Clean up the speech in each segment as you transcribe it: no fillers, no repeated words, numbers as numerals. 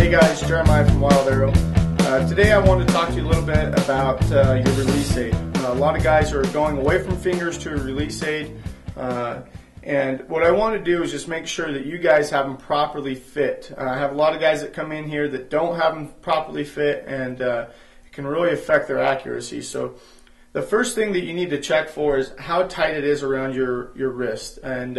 Hey guys, Jeremiah from Wilde. Today I want to talk to you a little bit about your release aid. A lot of guys are going away from fingers to a release aid, and what I want to do is just make sure that you guys have them properly fit. I have a lot of guys that come in here that don't have them properly fit, and it can really affect their accuracy. So the first thing that you need to check for is how tight it is around your wrist. And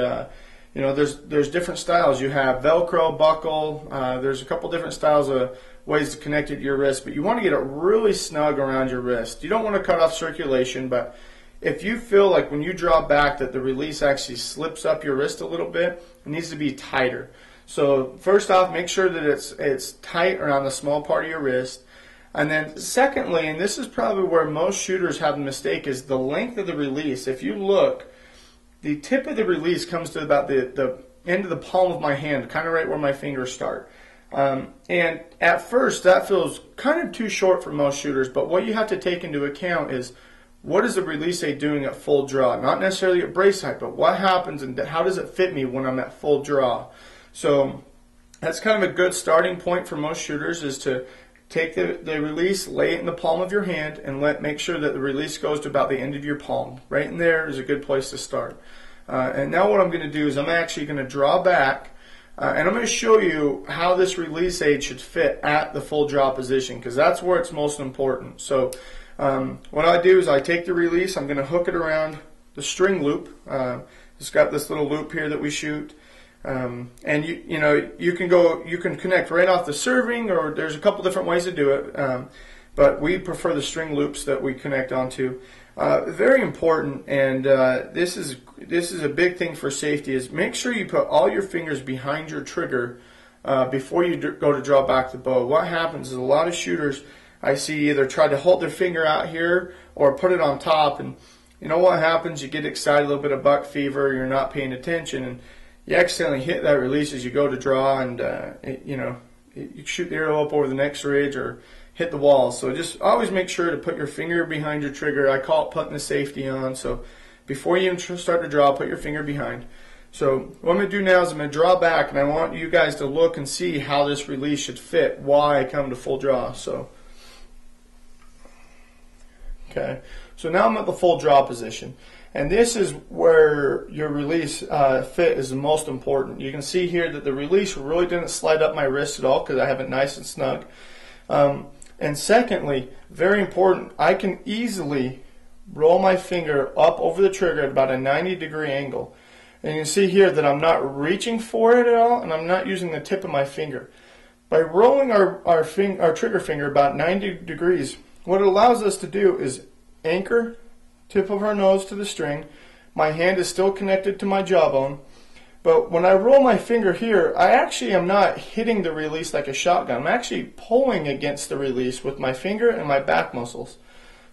you know, there's different styles. You have Velcro, buckle. There's a couple different styles of ways to connect it to your wrist, but you want to get it really snug around your wrist. You don't want to cut off circulation, but if you feel like when you draw back that the release actually slips up your wrist a little bit, it needs to be tighter. So first off, make sure that it's tight around the small part of your wrist. And then secondly, and this is probably where most shooters have a mistake, is the length of the release. If you look, the tip of the release comes to about the end of the palm of my hand, kind of right where my fingers start. And at first, that feels kind of too short for most shooters, but what you have to take into account is what is the release aid doing at full draw? Not necessarily at brace height, but what happens and how does it fit me when I'm at full draw? So that's kind of a good starting point for most shooters, is to take the release, lay it in the palm of your hand, and make sure that the release goes to about the end of your palm. Right in there is a good place to start. And now what I'm going to do is I'm actually going to draw back, and I'm going to show you how this release aid should fit at the full draw position, because that's where it's most important. So what I do is I take the release, I'm going to hook it around the string loop. It's got this little loop here that we shoot. And you can connect right off the serving, or there's a couple different ways to do it, but we prefer the string loops that we connect onto. Very important, and this is a big thing for safety, is make sure you put all your fingers behind your trigger before you go to draw back the bow. What happens is a lot of shooters I see either try to hold their finger out here or put it on top, and you know what happens? You get excited, a little bit of buck fever, you're not paying attention, and you accidentally hit that release as you go to draw, and you shoot the arrow up over the next ridge or hit the wall. So just always make sure to put your finger behind your trigger. I call it putting the safety on. So before you even start to draw, put your finger behind. So what I'm going to do now is I'm going to draw back, and I want you guys to look and see how this release should fit while I come to full draw. So okay, so now I'm at the full draw position. And this is where your release fit is the most important. You can see here that the release really didn't slide up my wrist at all because I have it nice and snug. And secondly, very important, I can easily roll my finger up over the trigger at about a 90-degree angle. And you can see here that I'm not reaching for it at all, and I'm not using the tip of my finger. By rolling our trigger finger about 90 degrees, what it allows us to do is anchor tip of our nose to the string. My hand is still connected to my jawbone, but when I roll my finger here, I actually am not hitting the release like a shotgun. I'm actually pulling against the release with my finger and my back muscles.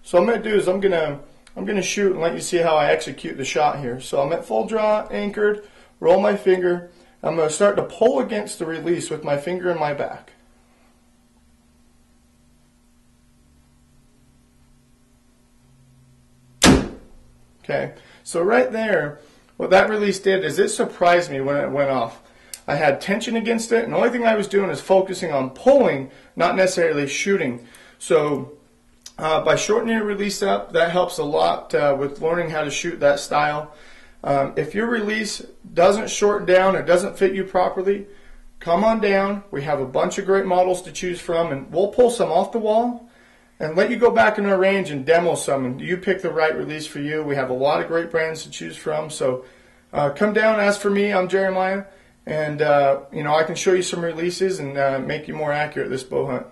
So what I'm going to do is I'm going to shoot and let you see how I execute the shot here. So I'm at full draw, anchored, roll my finger. I'm going to start to pull against the release with my finger and my back. Okay, so right there, what that release did is it surprised me when it went off. I had tension against it, and the only thing I was doing is focusing on pulling, not necessarily shooting. So by shortening your release up, that helps a lot with learning how to shoot that style. If your release doesn't shorten down or doesn't fit you properly, come on down. We have a bunch of great models to choose from, and we'll pull some off the wall and let you go back in our range and demo some, and you pick the right release for you. We have a lot of great brands to choose from, so come down, ask for me. I'm Jeremiah, and I can show you some releases and make you more accurate this bow hunt.